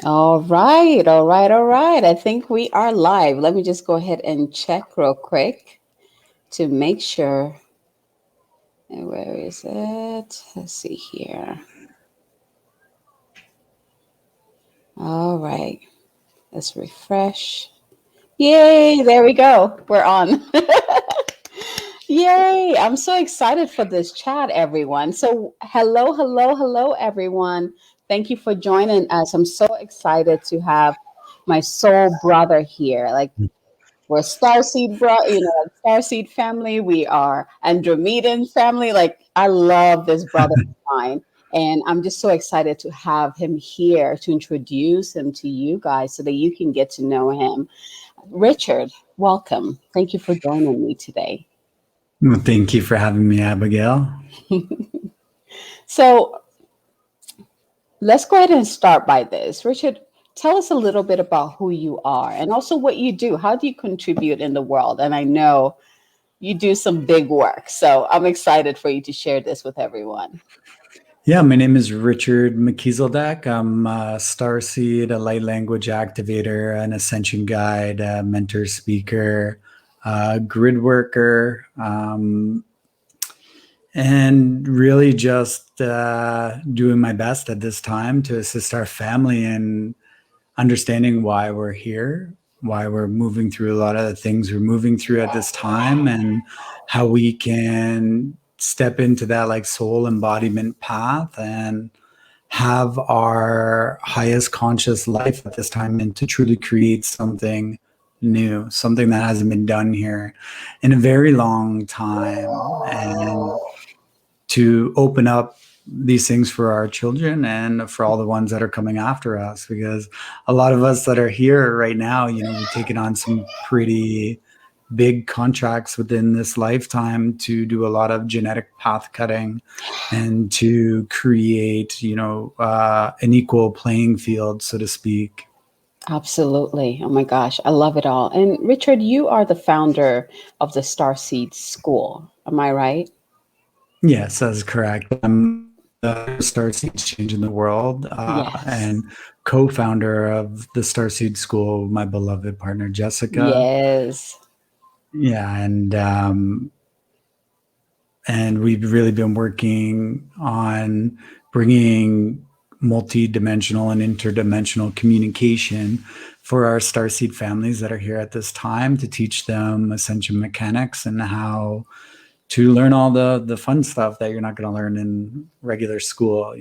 All right, all right, all right. I think we are live. Let me just go ahead and check real quick to make sure. Where is it? Let's see here. All right, let's refresh. Yay, there we go. We're on. Yay, I'm so excited for this chat, everyone. So, hello, hello, hello, everyone. Thank you for joining us. I'm so excited to have my soul brother here. Like, we're Starseed, like Starseed family. We are Andromedan family. Like, I love this brother of mine. And I'm just so excited to have him here to introduce him to you guys so that you can get to know him. Richard, welcome. Thank you for joining me today. Well, thank you for having me, Abigail. So, let's go ahead and start by this. Richard, tell us a little bit about who you are and also what you do. How do you contribute in the world? And I know you do some big work. So I'm excited for you to share this with everyone. Yeah, my name is Richard Melchizadek. I'm a Starseed, a light language activator, an ascension guide, a mentor speaker, a grid worker, and really just doing my best at this time to assist our family in understanding why we're here, why we're moving through a lot of the things we're moving through at this time, and how we can step into that like soul embodiment path and have our highest conscious life at this time and to truly create something new, something that hasn't been done here in a very long time, and to open up these things for our children and for all the ones that are coming after us, because a lot of us that are here right now, we've taken on some pretty big contracts within this lifetime to do a lot of genetic path cutting and to create an equal playing field, so to speak. Absolutely. Oh my gosh, I love it all. And Richard, you are the founder of the Starseed School. Am I right? Yes, that's correct. I'm the Starseeds Changing the World, Yes. and co-founder of the Starseed School, my beloved partner Jessica. Yes. Yeah, and we've really been working on bringing multi-dimensional and interdimensional communication for our Starseed families that are here at this time, to teach them ascension mechanics and how to learn all the fun stuff that you're not going to learn in regular school.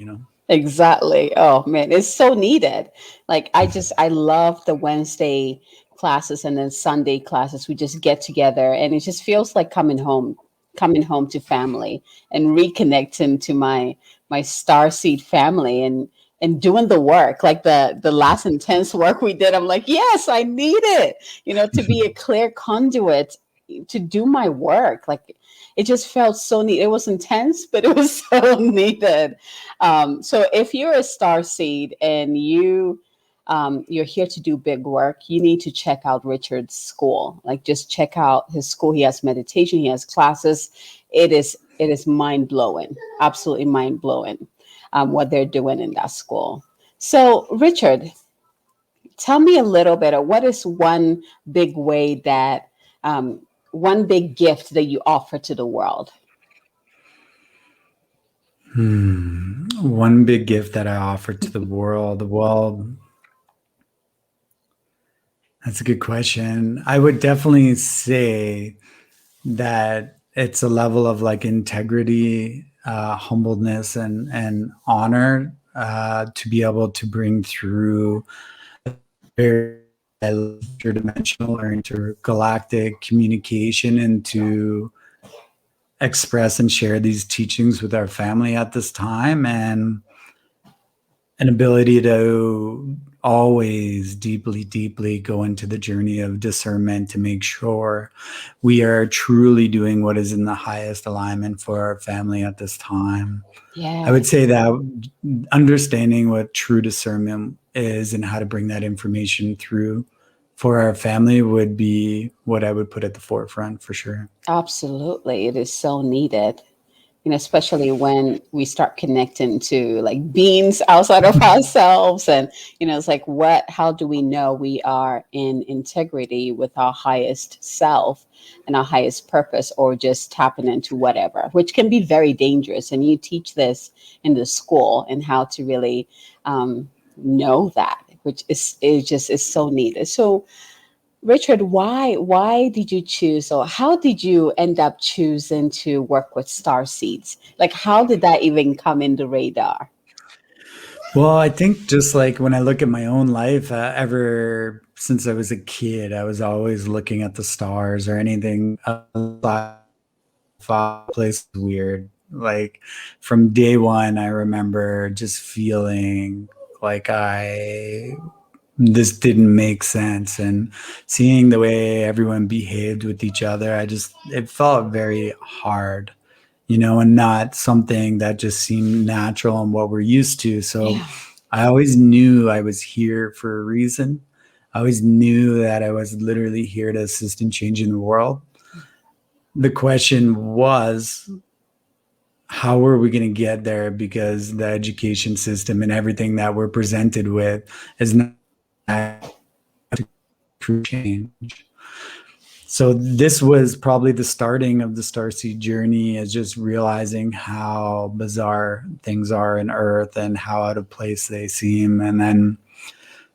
Exactly. Oh man, it's so needed. Like I love the Wednesday classes and then Sunday classes. We just get together and it just feels like coming home to family and reconnecting to my starseed family and doing the work, like the last intense work we did. I'm like, yes, I need it, to be a clear conduit to do my work. Like it just felt so neat. It was intense, but it was so needed. So if you're a star seed and you're here to do big work, you need to check out Richard's school. Like just check out his school. He has meditation, he has classes. It is mind blowing, absolutely mind blowing, what they're doing in that school. So Richard, tell me a little bit of what is one big way that one big gift that you offer to the world. One big gift that I offer to the world. Well, that's a good question. I would definitely say that it's a level of like integrity, humbleness, and honor, to be able to bring through very interdimensional or intergalactic communication and to express and share these teachings with our family at this time, and an ability to always deeply, deeply go into the journey of discernment to make sure we are truly doing what is in the highest alignment for our family at this time. I would Yes. say that understanding what true discernment is and how to bring that information through for our family would be what I would put at the forefront for sure. Absolutely. It is so needed. especially when we start connecting to like beings outside of ourselves. And, it's like, how do we know we are in integrity with our highest self and our highest purpose, or just tapping into whatever, which can be very dangerous. And you teach this in the school, and how to really know that, which is so needed. So, Richard, why did you choose, or how did you end up choosing to work with Starseeds? Like, how did that even come in the radar? Well, I think just like when I look at my own life, ever since I was a kid, I was always looking at the stars or anything outside place weird. Like from day one, I remember just feeling like this didn't make sense, and seeing the way everyone behaved with each other, it felt very hard, and not something that just seemed natural and what we're used to. So Yeah. I always knew I was here for a reason. I always knew that I was literally here to assist in changing the world. The question was, how are we going to get there? Because the education system and everything that we're presented with is not true change. So this was probably the starting of the Starseed journey, is just realizing how bizarre things are in Earth and how out of place they seem. And then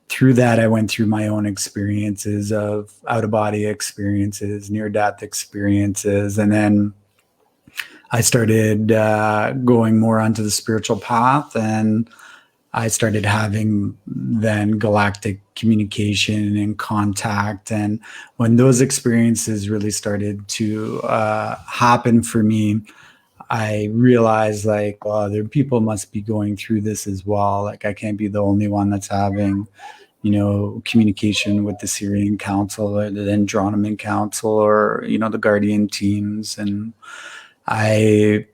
through that, I went through my own experiences of out-of-body experiences, near-death experiences. And then I started going more onto the spiritual path, and I started having then galactic communication and contact. And when those experiences really started to happen for me, I realized like, well, other people must be going through this as well. Like I can't be the only one that's having, communication with the Syrian Council or the Andronoman Council or, the Guardian teams. And I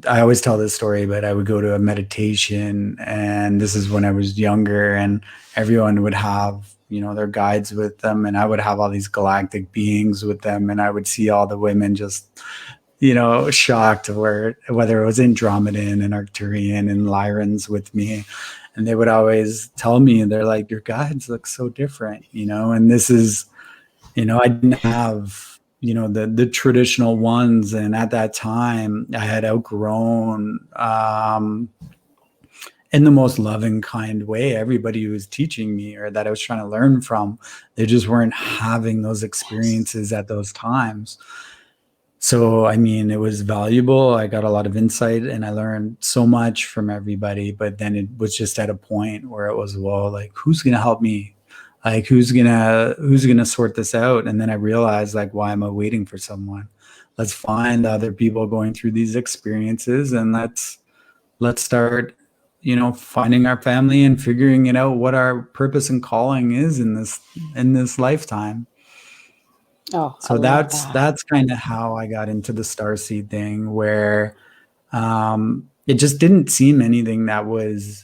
I always tell this story, but I would go to a meditation, and this is when I was younger, and everyone would have, their guides with them, and I would have all these galactic beings with them, and I would see all the women just, shocked, whether it was Andromedan and Arcturian and Lyrans with me. And they would always tell me, they're like, your guides look so different, and this is, I didn't have, the traditional ones. And at that time I had outgrown, in the most loving kind way, everybody who was teaching me or that I was trying to learn from, they just weren't having those experiences at those times. So, I mean, it was valuable. I got a lot of insight and I learned so much from everybody, but then it was just at a point where it was, well, like, who's going to help me? Like, who's gonna sort this out? And then I realized, like, why am I waiting for someone? Let's find other people going through these experiences, and let's start, finding our family and figuring it out, what our purpose and calling is in this lifetime. Oh, I So love that's that. that's kind of how I got into the Starseed thing, where it just didn't seem anything that was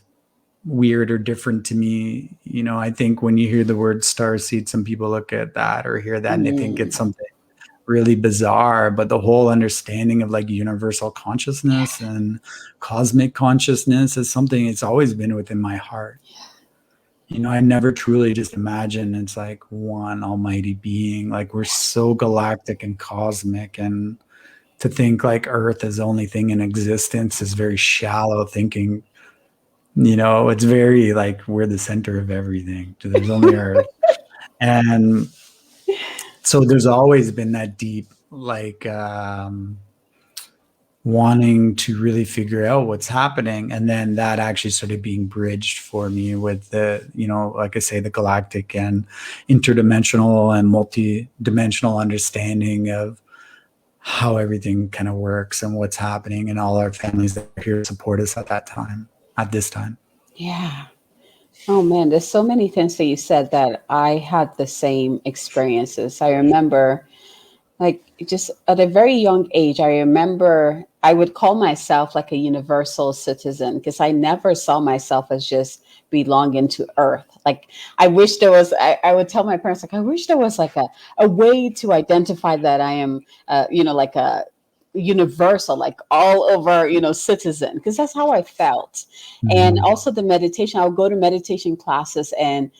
weird or different to me. I think when you hear the word starseed, some people look at that or hear that and they think it's Mm. something really bizarre, but the whole understanding of like universal consciousness and cosmic consciousness is something, it's always been within my heart. I never truly just imagined it's like one almighty being. Like, we're so galactic and cosmic, and to think like Earth is the only thing in existence is very shallow thinking. It's very like we're the center of everything. There's only Earth. And so there's always been that deep, like, wanting to really figure out what's happening. And then that actually started being bridged for me with the, like I say, the galactic and interdimensional and multi-dimensional understanding of how everything kind of works and what's happening, and all our families that are here to support us at this time. Yeah. Oh man, there's so many things that you said that I had the same experiences. I remember, like, just at a very young age, I remember I would call myself like a universal citizen, because I never saw myself as just belonging to Earth. Like, I wish there was, I would tell my parents, like, I wish there was like a way to identify that I am, like universal, like all over, citizen, because that's how I felt. And Mhm. also the meditation, I'll go to meditation classes, and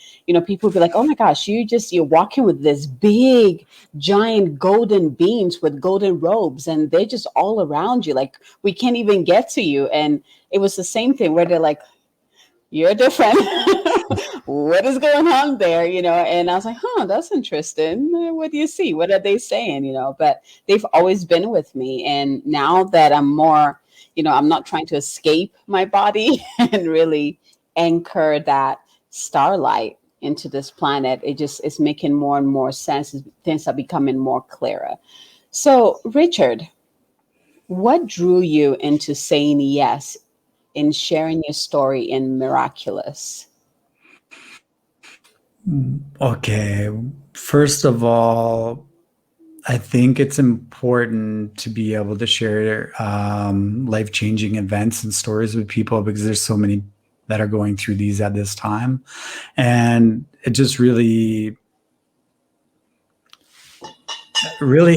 people would be like, oh my gosh, you're walking with this big giant golden beings with golden robes, and they're just all around you, like we can't even get to you. And it was the same thing where they're like, you're different. What is going on there? And I was like, huh, that's interesting. What do you see? What are they saying? But they've always been with me. And now that I'm more, I'm not trying to escape my body and really anchor that starlight into this planet, it's making more and more sense. Things are becoming more clearer. So, Richard, what drew you into saying yes in sharing your story in Miraculous? Okay. First of all, I think it's important to be able to share life-changing events and stories with people because there's so many that are going through these at this time. And it just really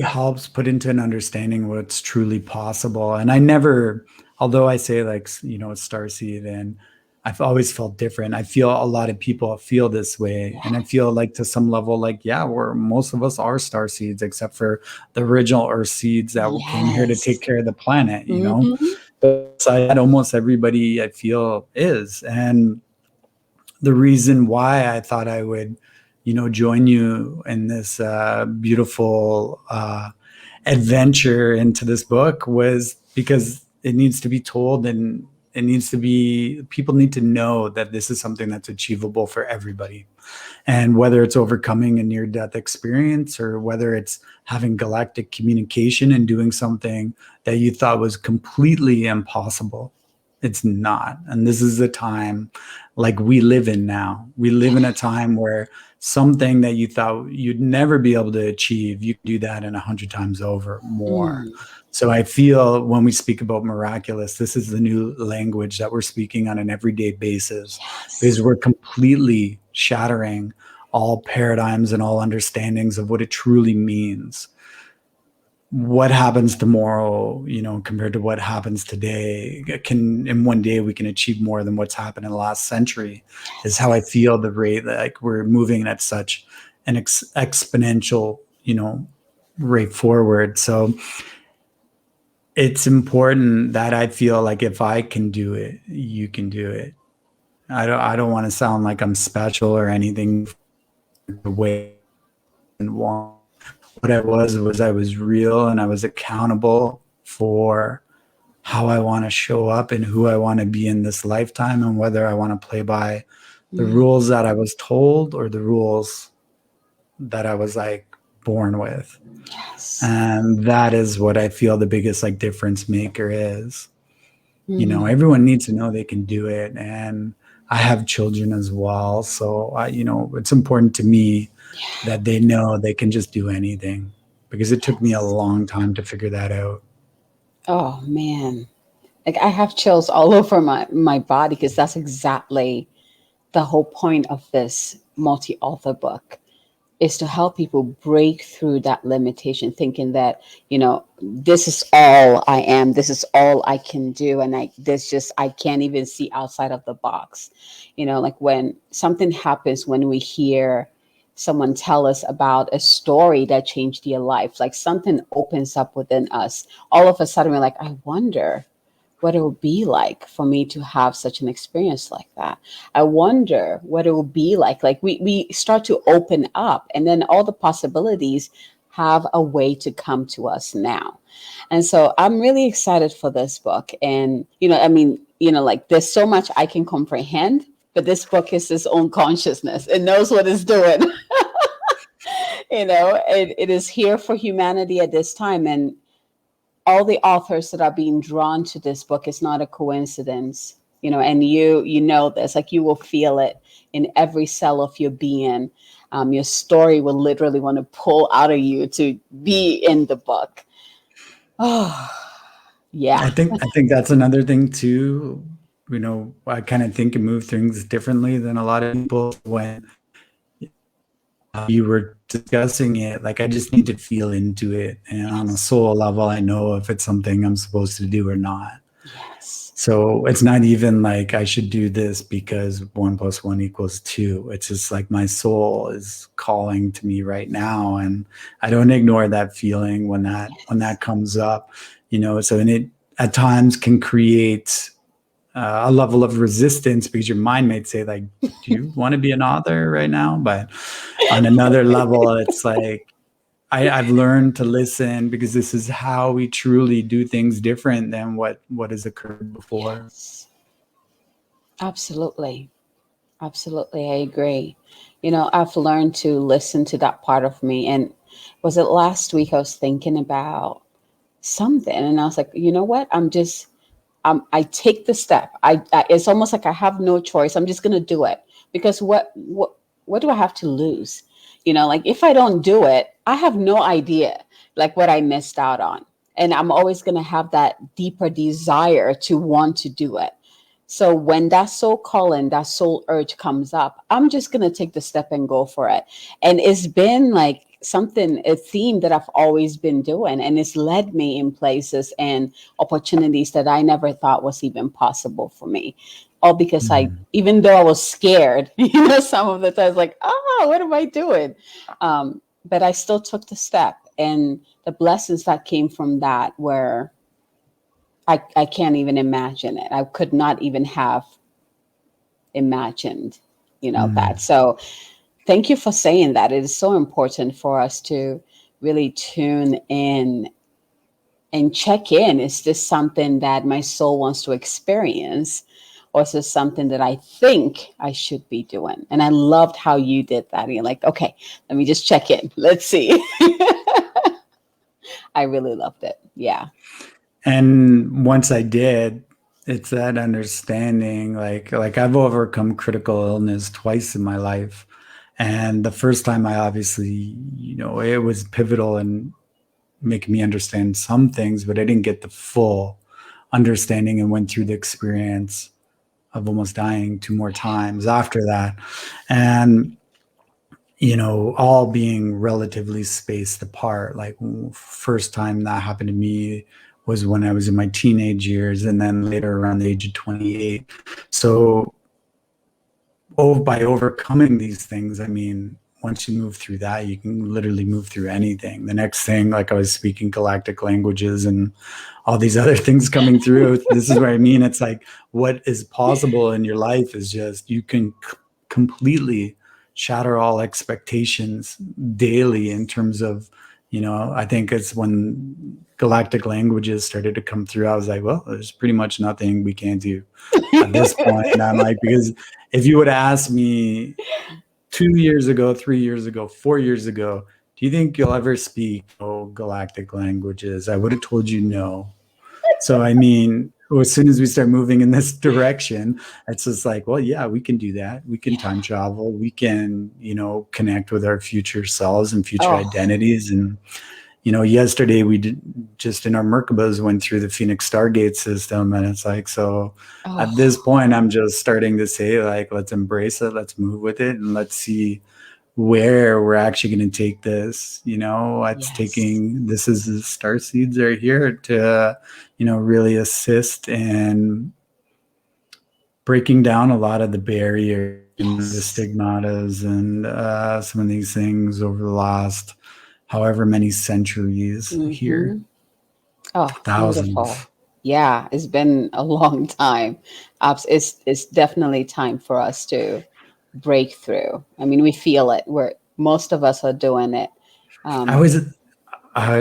helps put into an understanding what's truly possible. And I never, although I say like, Starseed, and I've always felt different. I feel a lot of people feel this way. And I feel like to some level, like, yeah, most of us are star seeds, except for the original Earth seeds that came here to take Yes. care of the planet. Mm-hmm. But beside that, almost everybody I feel is. And the reason why I thought I would, join you in this beautiful adventure into this book was because it needs to be told, and people need to know that this is something that's achievable for everybody. And whether it's overcoming a near death experience or whether it's having galactic communication and doing something that you thought was completely impossible, it's not. And this is a time like we live in now. We live in a time where something that you thought you'd never be able to achieve, you can do that in 100 times over more. Mm. So I feel when we speak about miraculous, this is the new language that we're speaking on an everyday basis, because Yes. we're completely shattering all paradigms and all understandings of what it truly means. What happens tomorrow, compared to what happens today, in one day we can achieve more than what's happened in the last century, is how I Yes. feel the rate, like we're moving at such an exponential, rate forward. So it's important that I feel like if I can do it, you can do it. I don't want to sound like I'm special or anything the way and want. What I was I was real and I was accountable for how I want to show up and who I want to be in this lifetime, and whether I want to play by the Mm. rules that I was told or the rules that I was like born with. Yes. And that is what I feel the biggest like difference maker is. Mm. Everyone needs to know they can do it. And I have children as well. So it's important to me that they know they can just do anything, because it took me a Yes. long time to figure that out. Oh man. Like I have chills all over my body because that's exactly the whole point of this multi-author book, is to help people break through that limitation, thinking that, this is all I am, this is all I can do, and I can't even see outside of the box. Like when something happens, when we hear someone tell us about a story that changed their life, like something opens up within us. All of a sudden we're like, I wonder what it would be like for me to have such an experience like that. I wonder what it would be like. Like we start to open up, and then all the possibilities have a way to come to us now. And so I'm really excited for this book. And, like there's so much I can comprehend, but this book is its own consciousness. It knows what it's doing. It is here for humanity at this time. And all the authors that are being drawn to this book is not a coincidence. And you know this, like you will feel it in every cell of your being. Your story will literally want to pull out of you to be in the book. Oh, yeah. I think that's another thing too. I kind of think and move things differently than a lot of people when you were discussing it, like I just need to feel into it. And on a Yes. soul level, I know if it's something I'm supposed to do or not. Yes. So it's not even like I should do this because 1+1 = 2. It's just like my soul is calling to me right now. And I don't ignore that feeling when that Yes. comes up, so, and it at times can create a level of resistance because your mind might say like, do you want to be an author right now? But on another level, it's like I've learned to listen because this is how we truly do things different than what has occurred before. Yes. Absolutely. Absolutely. I agree. I've learned to listen to that part of me. And was it last week I was thinking about something and I was like, you know what? I take the step. It's almost like I have no choice. I'm just going to do it because what do I have to lose? Like if I don't do it, I have no idea like what I missed out on. And I'm always going to have that deeper desire to want to do it. So when that soul calling, that soul urge comes up, I'm just going to take the step and go for it. And it's been like a theme that I've always been doing. And it's led me in places and opportunities that I never thought was even possible for me. All because Mhm. even though I was scared, some of the times like, what am I doing? But I still took the step. And the blessings that came from that were, I can't even imagine it. I could not even have imagined, that. Mhm. So thank you for saying that. It is so important for us to really tune in and check in. Is this something that my soul wants to experience? Or is this something that I think I should be doing? And I loved how you did that. You're like, okay, let me just check in. Let's see. I really loved it. Yeah. And once I did, it's that understanding, like I've overcome critical illness twice in my life. And the first time I obviously, it was pivotal in making me understand some things, but I didn't get the full understanding and went through the experience of almost dying 2 more times after that. And, all being relatively spaced apart. Like first time that happened to me was when I was in my teenage years, and then later around the age of 28. So by overcoming these things, I mean, once you move through that, you can literally move through anything. The next thing, like I was speaking galactic languages and all these other things coming through. This is what I mean. It's like what is possible in your life is just you can completely shatter all expectations daily in terms of, I think it's when galactic languages started to come through, I was like, well, there's pretty much nothing we can't do at this point. And I'm like, because if you would ask me 2 years ago, 3 years ago, 4 years ago, do you think you'll ever speak galactic languages? I would have told you no. So, I mean, as soon as we start moving in this direction, it's just like, well, yeah, we can do that. We can time Yeah. travel. We can, connect with our future selves and future Oh, identities. And, yesterday we did just in our Merkabas went through the Phoenix Stargate system. And it's like, so at this oh, point, I'm just starting to say, like, let's embrace it. Let's move with it. And let's see where we're actually going to take this. yes. This is the Starseeds are here to, really assist in breaking down a lot of the barriers and the Yes. stigmatas and some of these things over the last however many centuries here, Mm-hmm. Oh, thousands. beautiful. Yeah, it's been a long time. It's definitely time for us to break through. I mean, we feel it. Most of us are doing it. I Um, always,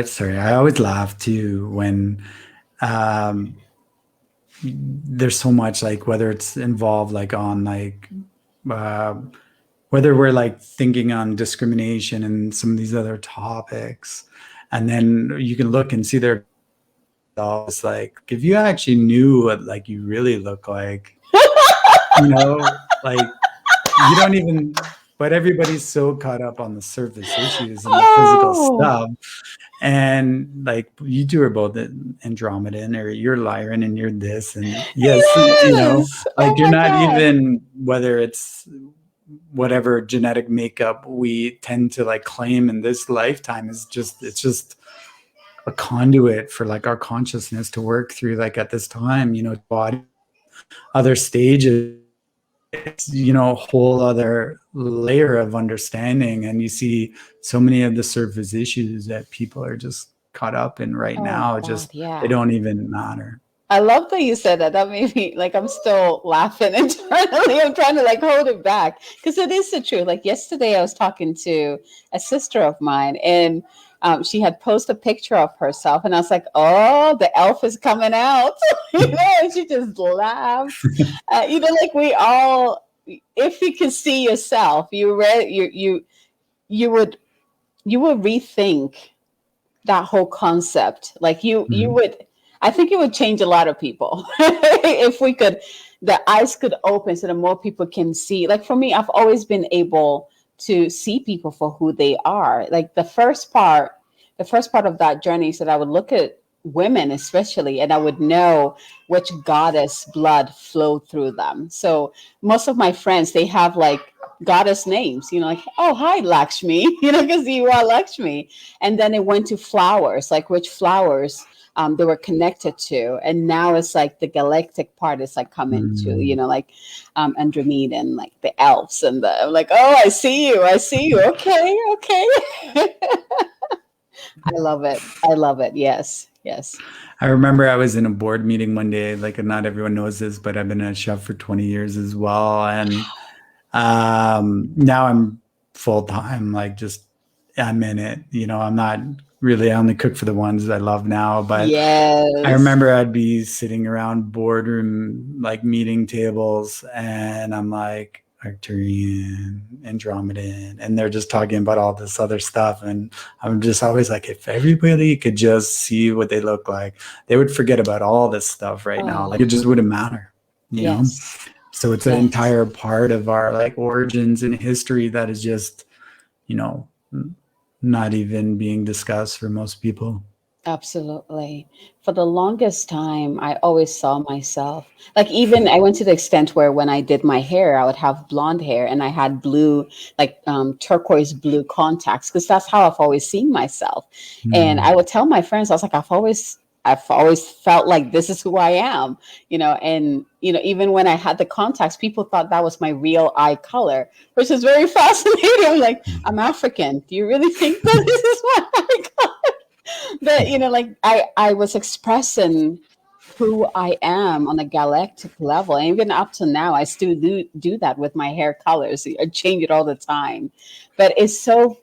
sorry, I always laugh too when um, there's so much like whether it's involved like on like uh, whether we're like thinking on discrimination and some of these other topics, and then you can look and see their it's like if you actually knew what like you really look like, like you don't even, but everybody's so caught up on the surface issues and the physical oh, stuff. And like you two are both Andromedan, or you're Lyran and you're this. And yes, yes. like Oh you're my not God. even, whether it's whatever genetic makeup we tend to like claim in this lifetime is just, it's just a conduit for like our consciousness to work through, like at this time, you know, body, other stages. It's, you know, a whole other layer of understanding, and you see so many of the surface issues that people are just caught up in right Oh now, God, just they yeah. don't even matter. I love that you said that. That made me like I'm still laughing internally. I'm trying to like hold it back because it is the truth. Like yesterday, I was talking to a sister of mine, and she had posted a picture of herself, and I was like, "Oh, the elf is coming out," you know. And she just laughed. You know, like we all, if you can see yourself, you would rethink that whole concept. Like you Mhm. would, I think it would change a lot of people if we could, the eyes could open so that more people can see. Like for me, I've always been able to see people for who they are. Like the first part of that journey is that I would look at women especially, and I would know which goddess blood flowed through them. So most of my friends, they have like goddess names, you know, like, oh, hi, Lakshmi, you know, because you are Lakshmi. And then it went to flowers, like which flowers they were connected to. And now it's like the galactic part is like coming to, you Mm. know, like Andromeda and like the elves. And I'm like, oh, I see you. I see you. Okay. Okay. I love it. I love it. Yes. Yes. I remember I was in a board meeting one day, like not everyone knows this, but I've been a chef for 20 years as well. And now I'm full time, like just I'm in it. You know, I'm not really, I only cook for the ones I love now. But I Yes. remember I'd be sitting around boardroom, like meeting tables, and I'm like, Arcturian, Andromedan, and they're just talking about all this other stuff. And I'm just always like, if everybody could just see what they look like, they would forget about all this stuff right now. Like it Oh, just wouldn't matter, you know? yes. So it's an Yes. entire part of our like origins and history that is just, you know, not even being discussed for most people. Absolutely. For the longest time, I always saw myself like even I went to the extent where when I did my hair, I would have blonde hair and I had blue, like turquoise blue contacts because that's how I've always seen myself. And I Mm. would tell my friends, I was like, I've always felt like this is who I am, you know. And you know, even when I had the contacts, people thought that was my real eye color, which is very fascinating. I'm like, I'm African. Do you really think that this is my eye color? But you know, like I was expressing who I am on a galactic level, and even up to now, I still do that with my hair colors. I change it all the time, but it's so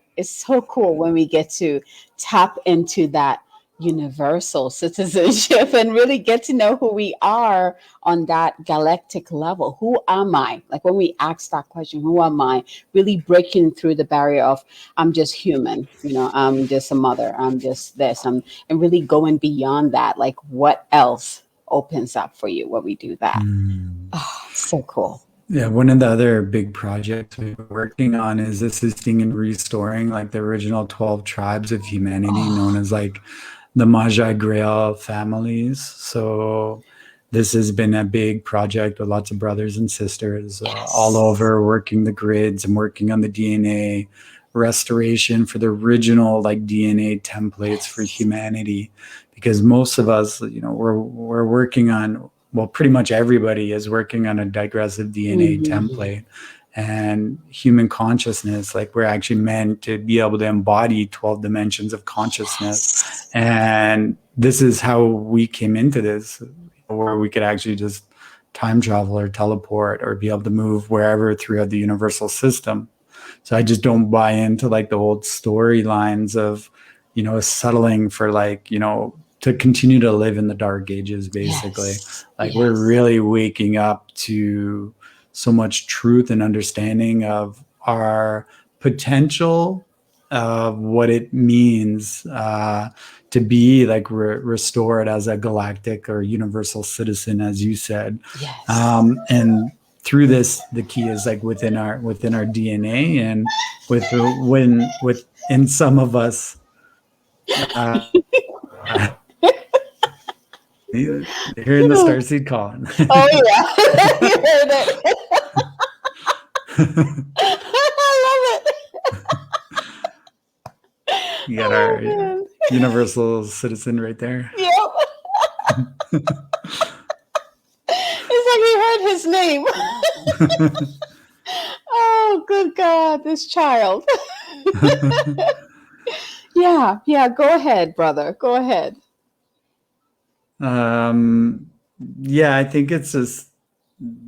cool when we get to tap into that universal citizenship and really get to know who we are on that galactic level. Who am I? Like when we ask that question, who am I? Really breaking through the barrier of I'm just human, you know, I'm just a mother, I'm just this, and really going beyond that. Like what else opens up for you when we do that? Mm. Oh, so cool. Yeah, one of the other big projects we're working on is assisting in restoring like the original 12 tribes of humanity, known Oh, as like the Magi Grail families. So this has been a big project with lots of brothers and sisters all yes. over, working the grids and working on the DNA restoration for the original like DNA templates for Yes. humanity. Because most of us, you know, we're working on, well, pretty much everybody is working on a digressive DNA Mhm. template. And human consciousness, like we're actually meant to be able to embody 12 dimensions of consciousness. Yes. And this is how we came into this, where we could actually just time travel or teleport or be able to move wherever throughout the universal system. So I just don't buy into like the old storylines of, you know, settling for like, you know, to continue to live in the dark ages, basically. Yes. Like we're Yes. really waking up to so much truth and understanding of our potential of what it means to be like restored as a galactic or universal citizen, as you said. Yes. And through this, the key is like within our DNA, and with in some of us, uh, hearing the starseed calling. Oh yeah. You heard it. I love it. You got Oh our man. universal citizen right there. Yep. It's like he heard his name. Oh, good God, this child. Yeah, yeah, go ahead, brother. Go ahead. um, yeah, I think it's just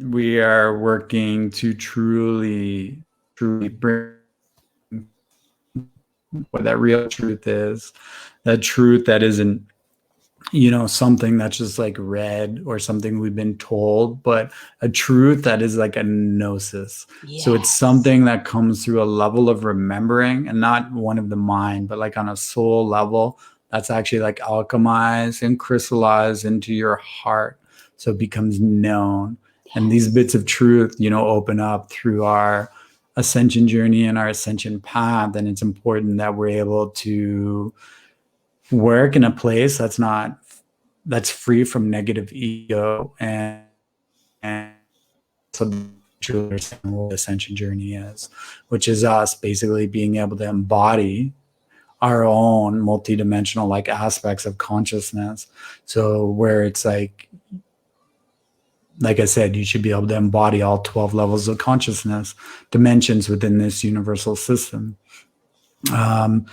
we are working to truly bring what that real truth is, that truth that isn't, something that's just like read or something we've been told, but a truth that is like a gnosis. So it's Yes. something that comes through a level of remembering, and not one of the mind, but like on a soul level that's actually like alchemized and crystallized into your heart. So it becomes known. And these Yes. bits of truth, open up through our ascension journey and our ascension path. And it's important that we're able to work in a place that's free from negative ego, and so truly understand what the ascension journey is, which is us basically being able to embody our own multidimensional like aspects of consciousness. So where it's like I said, you should be able to embody all 12 levels of consciousness dimensions within this universal system. um,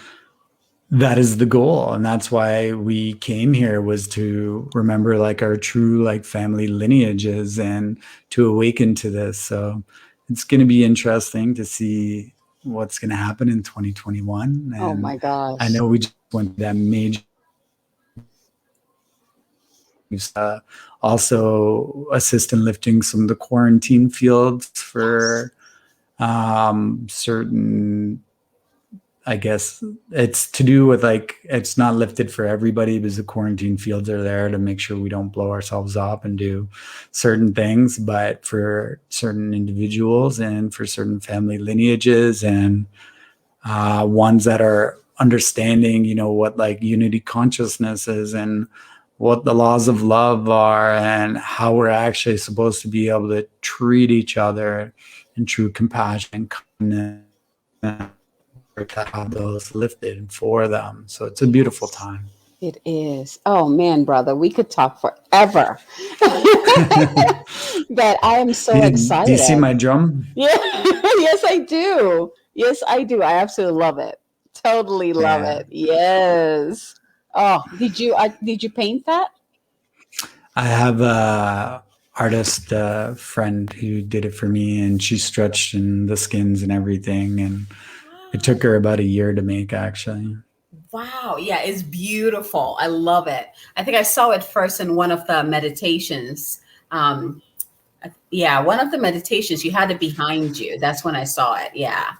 that is the goal, and that's why we came here, was to remember like our true like family lineages and to awaken to this. So it's going to be interesting to see what's going to happen in 2021. Oh And my I gosh. know we just went through that major, also assist in lifting some of the quarantine fields Yes. for certain, I guess it's to do with like it's not lifted for everybody, because the quarantine fields are there to make sure we don't blow ourselves up and do certain things, but for certain individuals and for certain family lineages, and ones that are understanding, what like unity consciousness is, and what the laws of love are, and how we're actually supposed to be able to treat each other in true compassion and kindness, to have those lifted for them. So it's a beautiful Yes. time. It is. Oh man, brother, we could talk forever. But I am so Do you see excited. my drum? Yeah. Yes, I do. Yes, I do. I absolutely love it. Totally love Yeah. it. Yes. Oh, did you paint that? I have a artist friend who did it for me, and she stretched in the skins and everything. And it took her about a year to make, actually. Wow. Yeah, it's beautiful. I love it. I think I saw it first in one of the meditations. Um, yeah, one of the meditations, you had it behind you. That's when I saw it. Yeah.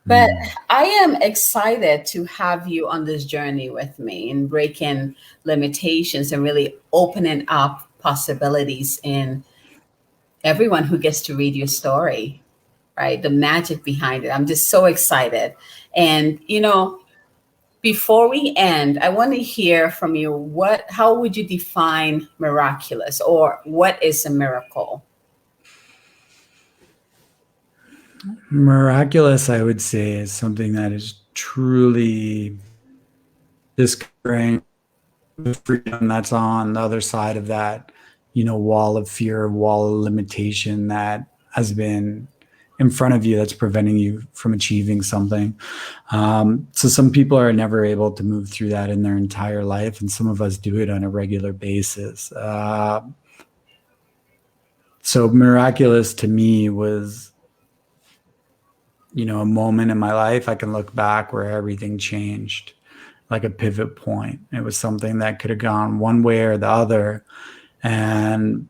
But Mm. I am excited to have you on this journey with me in breaking limitations and really opening up possibilities in everyone who gets to read your story, right? The magic behind it. I'm just so excited. And, before we end, I want to hear from you how would you define miraculous, or what is a miracle? Miraculous, I would say, is something that is truly discovering the freedom that's on the other side of that, wall of fear, wall of limitation that has been in front of you, that's preventing you from achieving something. So some people are never able to move through that in their entire life, and some of us do it on a regular basis. So miraculous to me was, a moment in my life I can look back where everything changed, like a pivot point. It was something that could have gone one way or the other. And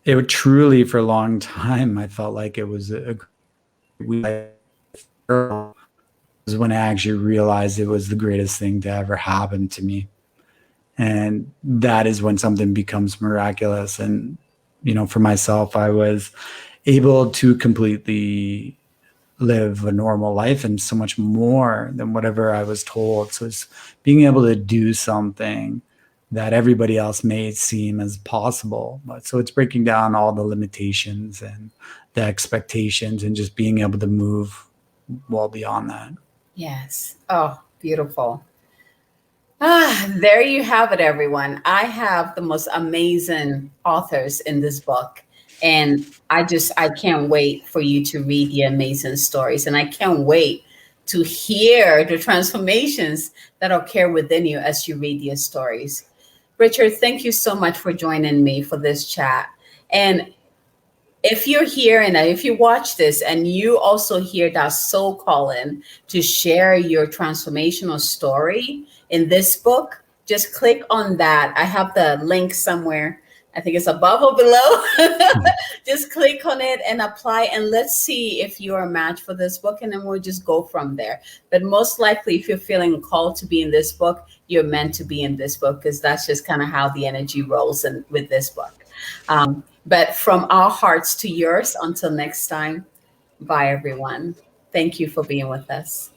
it would truly, for a long time, I felt like it was was when I actually realized it was the greatest thing to ever happen to me. And that is when something becomes miraculous. And, for myself, I was able to completely live a normal life and so much more than whatever I was told. So it's being able to do something that everybody else may seem as possible. But so it's breaking down all the limitations and the expectations and just being able to move well beyond that. Yes. Oh, beautiful. There you have it, everyone. I have the most amazing authors in this book. And I can't wait for you to read the amazing stories. And I can't wait to hear the transformations that occur within you as you read these stories. Richard, thank you so much for joining me for this chat. And if you're here and if you watch this and you also hear that soul calling to share your transformational story in this book, just click on that. I have the link somewhere. I think it's above or below. Just click on it and apply, and let's see if you're a match for this book, and then we'll just go from there. But most likely, if you're feeling called to be in this book, you're meant to be in this book, because that's just kind of how the energy rolls with this book. But from our hearts to yours, until next time, bye, everyone. Thank you for being with us.